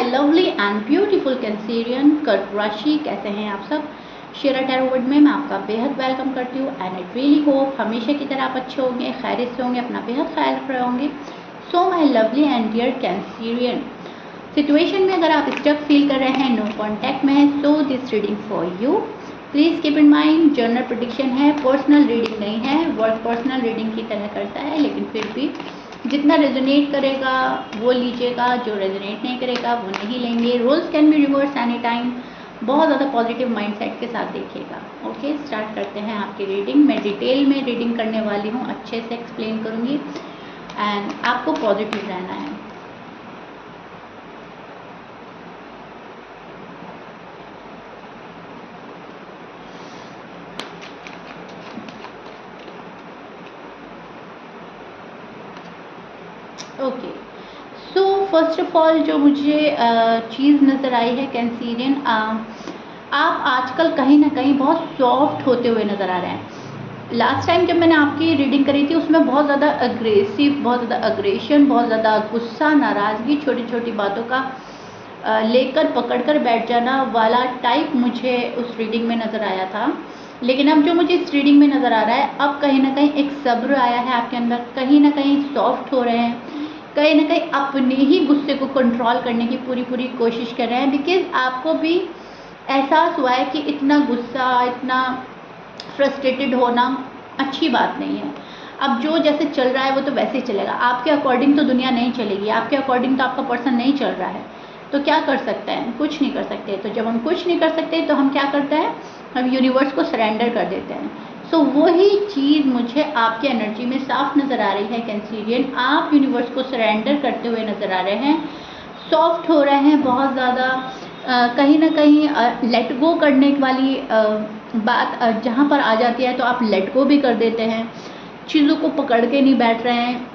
My lovely and beautiful Cancerian कर्क राशि, कैसे हैं आप सब। शेरा टैरो वर्ड में मैं आपका बेहद वेलकम करती हूँ एंड आई रियली होप हमेशा की तरह आप अच्छे होंगे, खैरियत से होंगे, अपना बेहद ख्याल रख रहे होंगे। So my lovely and dear Cancerian, situation में अगर आप स्टक फील कर रहे हैं, नो कॉन्टैक्ट में है, so this reading for you. Please keep in mind general prediction है, पर्सनल रीडिंग नहीं है। वर्क पर्सनल रीडिंग की तरह करता है, लेकिन फिर भी जितना रेजोनेट करेगा वो लीजिएगा, जो रेजोनेट नहीं करेगा वो नहीं लेंगे। Roles can be reverse any time. बहुत ज़्यादा पॉजिटिव माइंडसेट के साथ देखिएगा। ओके, स्टार्ट करते हैं आपकी रीडिंग। मैं डिटेल में रीडिंग करने वाली हूँ, अच्छे से एक्सप्लेन करूँगी एंड आपको पॉजिटिव रहना है। Okay, so first of all जो मुझे चीज़ नज़र आई है कैंसेरियन, आप आजकल कहीं ना कहीं बहुत सॉफ्ट होते हुए नज़र आ रहे हैं। लास्ट टाइम जब मैंने आपकी रीडिंग करी थी उसमें बहुत ज़्यादा अग्रेसिव, बहुत ज़्यादा अग्रेशन, बहुत ज़्यादा गुस्सा, नाराज़गी, छोटी छोटी बातों का लेकर पकड़ कर बैठ जाना वाला टाइप मुझे उस रीडिंग में नज़र आया था। लेकिन अब जो मुझे इस रीडिंग में नज़र आ रहा है, अब कहीं ना कहीं एक सब्र आया है आपके अंदर, कहीं ना कहीं सॉफ्ट हो रहे हैं, कहीं ना कहीं अपने ही गुस्से को कंट्रोल करने की पूरी कोशिश कर रहे हैं। बिकॉज आपको भी एहसास हुआ है कि इतना गुस्सा, इतना फ्रस्ट्रेटेड होना अच्छी बात नहीं है। अब जो जैसे चल रहा है वो तो वैसे ही चलेगा, आपके अकॉर्डिंग तो दुनिया नहीं चलेगी, आपके अकॉर्डिंग तो आपका पर्सन नहीं चल रहा है, तो क्या कर सकते हैं, कुछ नहीं कर सकते। तो जब हम कुछ नहीं कर सकते तो हम क्या करते हैं, हम यूनिवर्स को सरेंडर कर देते हैं। सो वही चीज़ मुझे आपकी एनर्जी में साफ नज़र आ रही है कैंसेरियन। आप यूनिवर्स को सरेंडर करते हुए नज़र आ रहे हैं, सॉफ्ट हो रहे हैं बहुत ज़्यादा, कहीं ना कहीं लेट गो करने वाली बात जहाँ पर आ जाती है तो आप लेट गो भी कर देते हैं, चीज़ों को पकड़ के नहीं बैठ रहे हैं।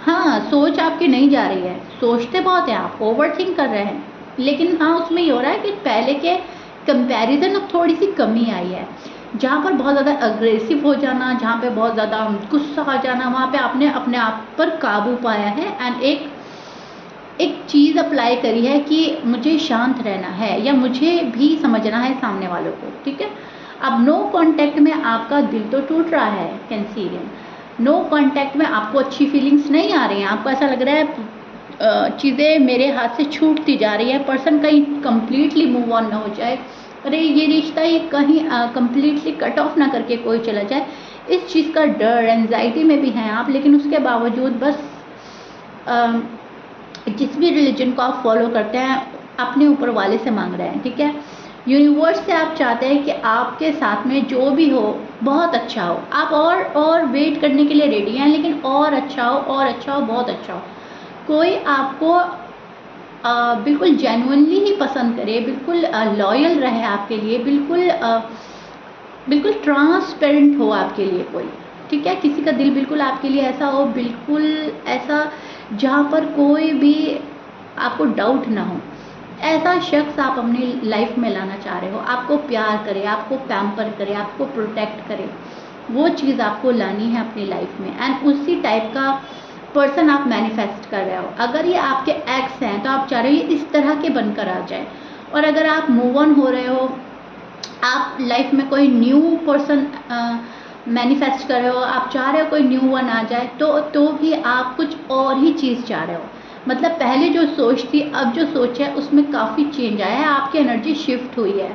हाँ, सोच आपकी नहीं जा रही है, सोचते बहुत हैं आप, ओवर थिंक कर रहे हैं, लेकिन हाँ उसमें ये हो रहा है कि पहले के कंपैरिजन अब थोड़ी सी कमी आई है। जहाँ पर बहुत ज़्यादा अग्रेसिव हो जाना, जहाँ पे बहुत ज़्यादा गुस्सा आ जाना, वहाँ पे आपने अपने आप पर काबू पाया है एंड एक चीज़ अप्लाई करी है कि मुझे शांत रहना है या मुझे भी समझना है सामने वालों को, ठीक है। अब नो कांटेक्ट में आपका दिल तो टूट रहा है कैंसेरियन, नो कांटेक्ट में आपको अच्छी फीलिंग्स नहीं आ रही हैं, आपको ऐसा लग रहा है चीज़ें मेरे हाथ से छूटती जा रही है, पर्सन कहीं कम्प्लीटली मूव ऑन ना हो जाए, अरे ये रिश्ता ये कहीं कम्प्लीटली कट ऑफ ना करके कोई चला जाए, इस चीज़ का डर, एंजाइटी में भी हैं आप। लेकिन उसके बावजूद बस जिस भी रिलीजन को आप फॉलो करते हैं अपने ऊपर वाले से मांग रहे हैं, ठीक है। यूनिवर्स से आप चाहते हैं कि आपके साथ में जो भी हो बहुत अच्छा हो, आप और वेट करने के लिए रेडी हैं, लेकिन और अच्छा हो, और अच्छा हो, बहुत अच्छा हो। कोई आपको बिल्कुल जेन्युइनली ही पसंद करे, बिल्कुल लॉयल रहे आपके लिए, बिल्कुल ट्रांसपेरेंट हो आपके लिए कोई, ठीक है। किसी का दिल बिल्कुल आपके लिए ऐसा हो, बिल्कुल ऐसा जहाँ पर कोई भी आपको डाउट ना हो, ऐसा शख्स आप अपनी लाइफ में लाना चाह रहे हो, आपको प्यार करे, आपको पैम्पर करे, आपको प्रोटेक्ट करे, वो चीज़ आपको लानी है अपनी लाइफ में एंड उसी टाइप का पर्सन आप मैनिफेस्ट कर रहे हो। अगर ये आपके एक्स हैं तो आप चाह रहे हो ये इस तरह के बनकर आ जाए, और अगर आप मूव ऑन हो रहे हो, आप लाइफ में कोई न्यू पर्सन मैनिफेस्ट कर रहे हो, आप चाह रहे हो कोई न्यू वन आ जाए, तो भी आप कुछ और ही चीज़ चाह रहे हो। मतलब पहले जो सोच थी, अब जो सोच है उसमें काफ़ी चेंज आया है, आपकी एनर्जी शिफ्ट हुई है,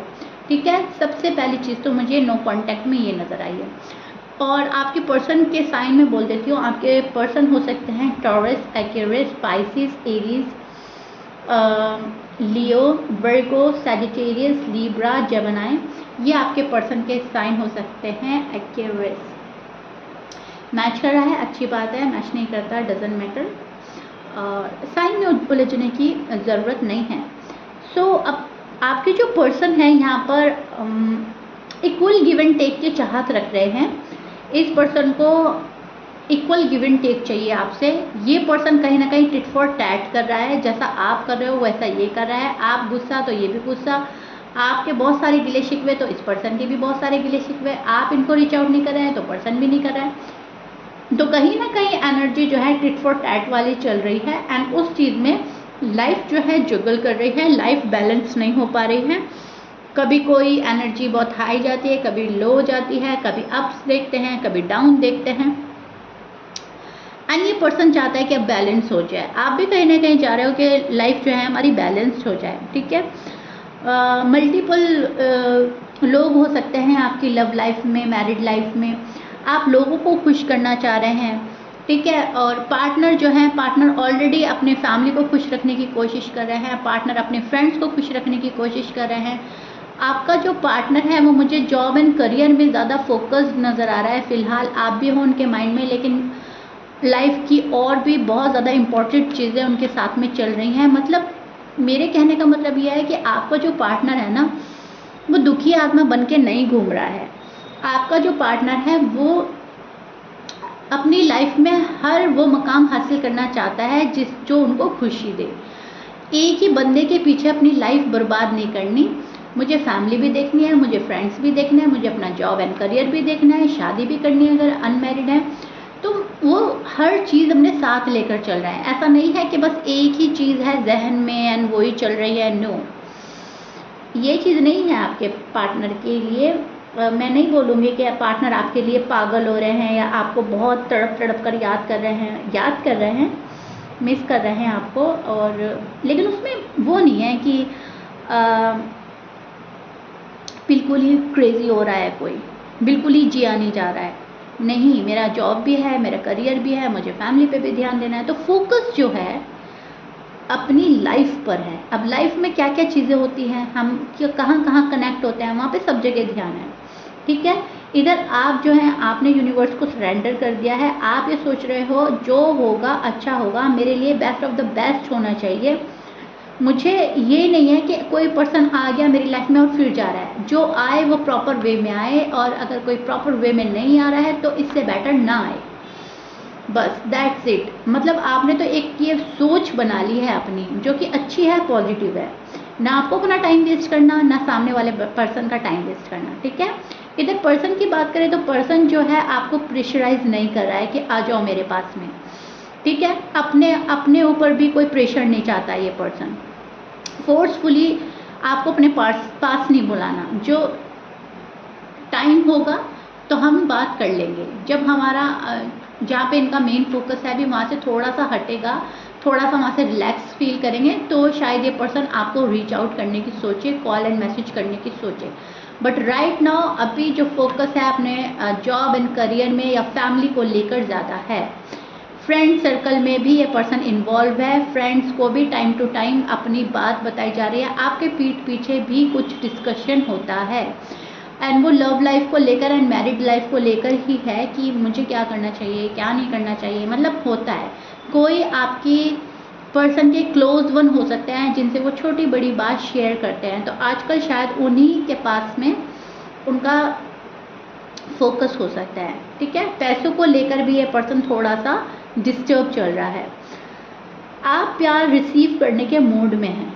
ठीक है। सबसे पहली चीज़ तो मुझे नो कांटेक्ट में ये नज़र आई है। और आपके पर्सन के साइन में बोल देती हूँ, आपके पर्सन हो सकते हैं टॉरस, एक्वेरियस, स्पाइसिस, एरीज, लियो, वर्गो, सैजिटेरियस, लीब्रा, जेमिनी, ये आपके पर्सन के साइन हो सकते हैं। एक्वेरियस मैच कर रहा है, अच्छी बात है, मैच नहीं करता डजंट मैटर, साइन में उलझने की ज़रूरत नहीं है। सो अब आपके जो पर्सन है यहाँ पर इक्वल गिव एंड टेक की चाहत रख रहे हैं। इस पर्सन को इक्वल गिव एंड टेक चाहिए आपसे। ये पर्सन कहीं ना कहीं टिट फॉर टैट कर रहा है, जैसा आप कर रहे हो वैसा ये कर रहा है। आप गुस्सा तो ये भी गुस्सा, आपके बहुत सारे गिले शिकवे तो इस पर्सन के भी बहुत सारे गिले शिकवे, आप इनको रीच आउट नहीं कर रहे हैं तो पर्सन भी नहीं कर रहा है। तो कहीं ना कहीं एनर्जी जो है टिट फॉर टैट वाली चल रही है एंड उस चीज़ में लाइफ जो है जुगल कर रही है, लाइफ बैलेंस नहीं हो पा रही है। कभी कोई एनर्जी बहुत हाई जाती है, कभी लो हो जाती है, कभी अप्स देखते हैं, कभी डाउन देखते हैं। एंड ये पर्सन चाहता है कि अब बैलेंस हो जाए। आप भी कहीं ना कहीं चाह रहे हो कि लाइफ जो है हमारी बैलेंस्ड हो जाए, ठीक है। मल्टीपल लोग हो सकते हैं आपकी लव लाइफ में, मैरिड लाइफ में। आप लोगों को खुश करना चाह रहे हैं, ठीक है। और पार्टनर जो है, पार्टनर ऑलरेडी अपने फैमिली को खुश रखने की कोशिश कर रहे हैं, पार्टनर अपने फ्रेंड्स को खुश रखने की कोशिश कर रहे हैं। आपका जो पार्टनर है वो मुझे जॉब एंड करियर में ज़्यादा फोकस नज़र आ रहा है फिलहाल। आप भी हो उनके माइंड में, लेकिन लाइफ की और भी बहुत ज़्यादा इम्पोर्टेंट चीज़ें उनके साथ में चल रही हैं। मतलब मेरे कहने का मतलब यह है कि आपका जो पार्टनर है ना, वो दुखी आत्मा बन के नहीं घूम रहा है। आपका जो पार्टनर है वो अपनी लाइफ में हर वो मकाम हासिल करना चाहता है जो उनको खुशी दे। एक ही बंदे के पीछे अपनी लाइफ बर्बाद नहीं करनी। मुझे फैमिली भी देखनी है, मुझे फ्रेंड्स भी देखना है, मुझे अपना जॉब एंड करियर भी देखना है, शादी भी करनी है अगर अनमैरिड है तो। वो हर चीज़ अपने साथ लेकर चल रहा है। ऐसा नहीं है कि बस एक ही चीज़ है जहन में एंड वही चल रही है। नो, ये चीज़ नहीं है आपके पार्टनर के लिए। मैं नहीं बोलूँगी कि पार्टनर आपके लिए पागल हो रहे हैं या आपको बहुत तड़प तड़प कर याद कर रहे हैं, मिस कर रहे हैं आपको। और लेकिन उसमें वो नहीं है कि बिल्कुल ही क्रेजी हो रहा है, कोई बिल्कुल ही जिया नहीं जा रहा है। नहीं, मेरा जॉब भी है, मेरा करियर भी है, मुझे फैमिली पे भी ध्यान देना है। तो फोकस जो है अपनी लाइफ पर है। अब लाइफ में क्या क्या चीज़ें होती हैं, हम कहाँ कहाँ कनेक्ट होते हैं, वहाँ पे सब जगह ध्यान है, ठीक है। इधर आप जो है आपने यूनिवर्स को सरेंडर कर दिया है। आप ये सोच रहे हो जो होगा अच्छा होगा, मेरे लिए बेस्ट ऑफ द बेस्ट होना चाहिए। मुझे ये नहीं है कि कोई पर्सन आ गया मेरी लाइफ में और फिर जा रहा है। जो आए वो प्रॉपर वे में आए, और अगर कोई प्रॉपर वे में नहीं आ रहा है तो इससे बेटर ना आए, बस दैट्स इट। मतलब आपने तो एक ये सोच बना ली है अपनी, जो कि अच्छी है, पॉजिटिव है। ना आपको अपना टाइम वेस्ट करना, ना सामने वाले पर्सन का टाइम वेस्ट करना, ठीक है। इधर पर्सन की बात करें तो पर्सन जो है आपको प्रेशराइज नहीं कर रहा है कि आ जाओ मेरे पास में, ठीक है। अपने ऊपर भी कोई प्रेशर नहीं चाहता ये पर्सन। फोर्सफुली आपको अपने पास नहीं बुलाना। जो टाइम होगा तो हम बात कर लेंगे, जब हमारा जहाँ पे इनका मेन फोकस है अभी वहाँ से थोड़ा सा हटेगा, थोड़ा सा वहाँ से रिलैक्स फील करेंगे, तो शायद ये पर्सन आपको रीच आउट करने की सोचे, कॉल एंड मैसेज करने की सोचे। बट राइट नाउ अभी जो फोकस है अपने जॉब एंड करियर में या फैमिली को लेकर ज़्यादा है। फ्रेंड सर्कल में भी ये पर्सन इन्वॉल्व है, फ्रेंड्स को भी टाइम टू टाइम अपनी बात बताई जा रही है, आपके पीठ पीछे भी कुछ डिस्कशन होता है। एंड वो लव लाइफ को लेकर एंड मैरिड लाइफ को लेकर ही है कि मुझे क्या करना चाहिए, क्या नहीं करना चाहिए, मतलब होता है। कोई आपकी पर्सन के क्लोज वन हो सकते हैं जिनसे वो छोटी बड़ी बात शेयर करते हैं, तो आजकल शायद उन्हीं के पास में उनका फोकस हो सकता है, ठीक है। पैसों को लेकर भी ये पर्सन थोड़ा सा डिस्टर्ब चल रहा है। आप प्यार रिसीव करने के मूड में हैं,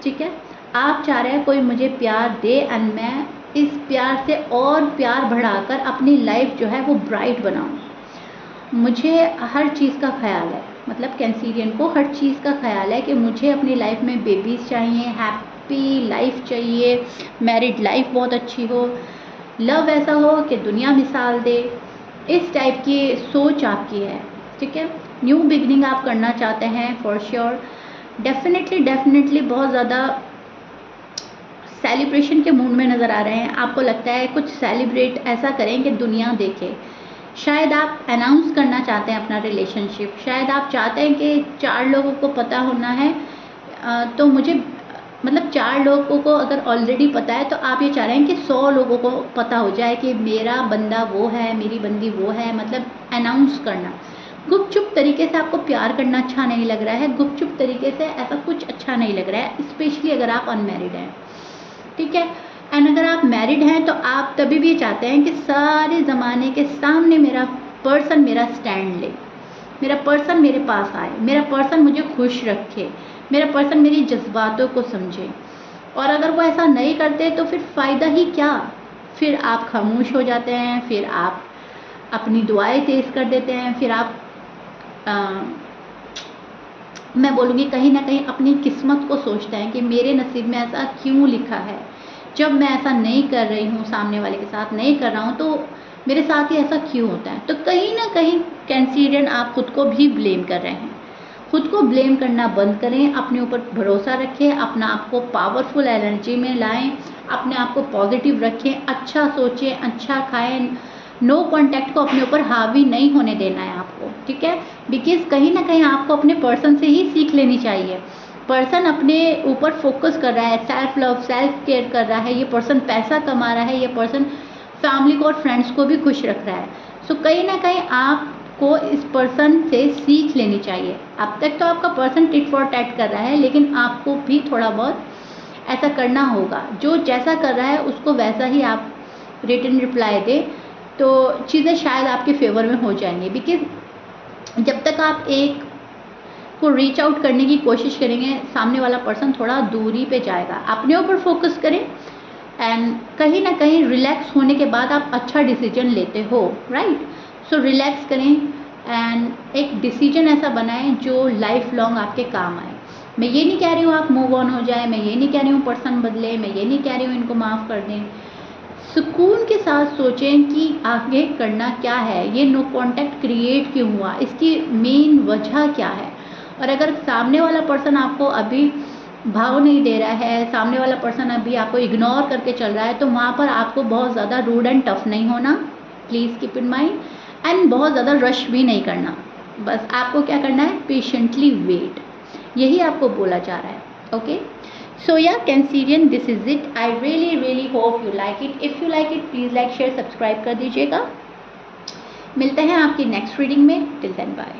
ठीक है। आप चाह रहे हैं कोई मुझे प्यार दे एंड मैं इस प्यार से और प्यार बढ़ाकर अपनी लाइफ जो है वो ब्राइट बनाऊं। मुझे हर चीज़ का ख्याल है, मतलब कैंसीरियन को हर चीज़ का ख्याल है कि मुझे अपनी लाइफ में बेबीज़ चाहिए, हैप्पी लाइफ चाहिए, मैरिड लाइफ बहुत अच्छी हो, लव ऐसा हो कि दुनिया मिसाल दे। इस टाइप की सोच आपकी है, ठीक है। न्यू बिगनिंग आप करना चाहते हैं फॉर श्योर। डेफिनेटली बहुत ज़्यादा सेलिब्रेशन के मूड में नज़र आ रहे हैं। आपको लगता है कुछ सेलिब्रेट ऐसा करें कि दुनिया देखे। शायद आप अनाउंस करना चाहते हैं अपना रिलेशनशिप, शायद आप चाहते हैं कि 4 लोगों को पता होना है। तो मुझे मतलब 4 लोगों को अगर ऑलरेडी पता है तो आप ये चाह रहे हैं कि 100 लोगों को पता हो जाए कि मेरा बंदा वो है, मेरी बंदी वो है। मतलब अनाउंस करना। गुपचुप तरीके से आपको प्यार करना अच्छा नहीं लग रहा है, गुपचुप तरीके से ऐसा कुछ अच्छा नहीं लग रहा है, स्पेशली अगर आप अनमैरिड हैं, ठीक है। एंड अगर आप मैरिड हैं तो आप तभी भी चाहते हैं कि सारे ज़माने के सामने मेरा पर्सन मेरा स्टैंड ले, मेरा पर्सन मेरे पास आए, मेरा पर्सन मुझे खुश रखे, मेरा पर्सन मेरी जज्बातों को समझे। और अगर वो ऐसा नहीं करते तो फिर फ़ायदा ही क्या। फिर आप खामोश हो जाते हैं, फिर आप अपनी दुआएं तेज़ कर देते हैं, फिर आप मैं बोलूँगी कहीं ना कहीं अपनी किस्मत को सोचते हैं कि मेरे नसीब में ऐसा क्यों लिखा है, जब मैं ऐसा नहीं कर रही हूँ, सामने वाले के साथ नहीं कर रहा हूँ, तो मेरे साथ ही ऐसा क्यों होता है। तो कहीं ना कहीं कैंसीरियन आप खुद को भी ब्लेम कर रहे हैं। खुद को ब्लेम करना बंद करें, अपने ऊपर भरोसा रखें, अपना आप को पावरफुल एनर्जी में लाएं, अपने आप को पॉजिटिव रखें, अच्छा सोचें, अच्छा खाएं। नो कॉन्टैक्ट को अपने ऊपर हावी नहीं होने देना है आपको, ठीक है। बिकॉज कहीं ना कहीं आपको अपने पर्सन से ही सीख लेनी चाहिए। पर्सन अपने ऊपर फोकस कर रहा है, सेल्फ लव, सेल्फ केयर कर रहा है, ये पर्सन पैसा कमा रहा है, ये पर्सन फैमिली को और फ्रेंड्स को भी खुश रख रहा है। सो कहीं ना कहीं आपको इस पर्सन से सीख लेनी चाहिए। अब तक तो आपका पर्सन टिट फॉर टैट कर रहा है, लेकिन आपको भी थोड़ा बहुत ऐसा करना होगा। जो जैसा कर रहा है उसको वैसा ही आप रिटर्न रिप्लाई दें, तो चीज़ें शायद आपके फेवर में हो जाएंगी। बिकॉज जब तक आप एक को रीच आउट करने की कोशिश करेंगे, सामने वाला पर्सन थोड़ा दूरी पे जाएगा। अपने ऊपर फोकस करें एंड कहीं ना कहीं रिलैक्स होने के बाद आप अच्छा डिसीजन लेते हो, राइट। सो रिलैक्स करें एंड एक डिसीजन ऐसा बनाएं जो लाइफ लॉन्ग आपके काम आए। मैं ये नहीं कह रही हूँ आप मूव ऑन हो जाए, मैं ये नहीं कह रही हूँ पर्सन बदले, मैं ये नहीं कह रही हूँ इनको माफ़ कर दें। सुकून के साथ सोचें कि आगे करना क्या है, ये नो कॉन्टैक्ट क्रिएट क्यों हुआ, इसकी मेन वजह क्या है। और अगर सामने वाला पर्सन आपको अभी भाव नहीं दे रहा है, सामने वाला पर्सन अभी आपको इग्नोर करके चल रहा है, तो वहाँ पर आपको बहुत ज़्यादा रूड एंड टफ नहीं होना, please keep in mind. And बहुत ज़्यादा रश भी नहीं करना, बस आपको क्या करना है, पेशेंटली वेट, यही आपको बोला जा रहा है। Okay, so yeah, Cancerian, this is it. I really hope you like it. If you like it, please like, share, subscribe कर दीजिएगा। मिलते हैं आपकी नेक्स्ट रीडिंग में। Till then bye.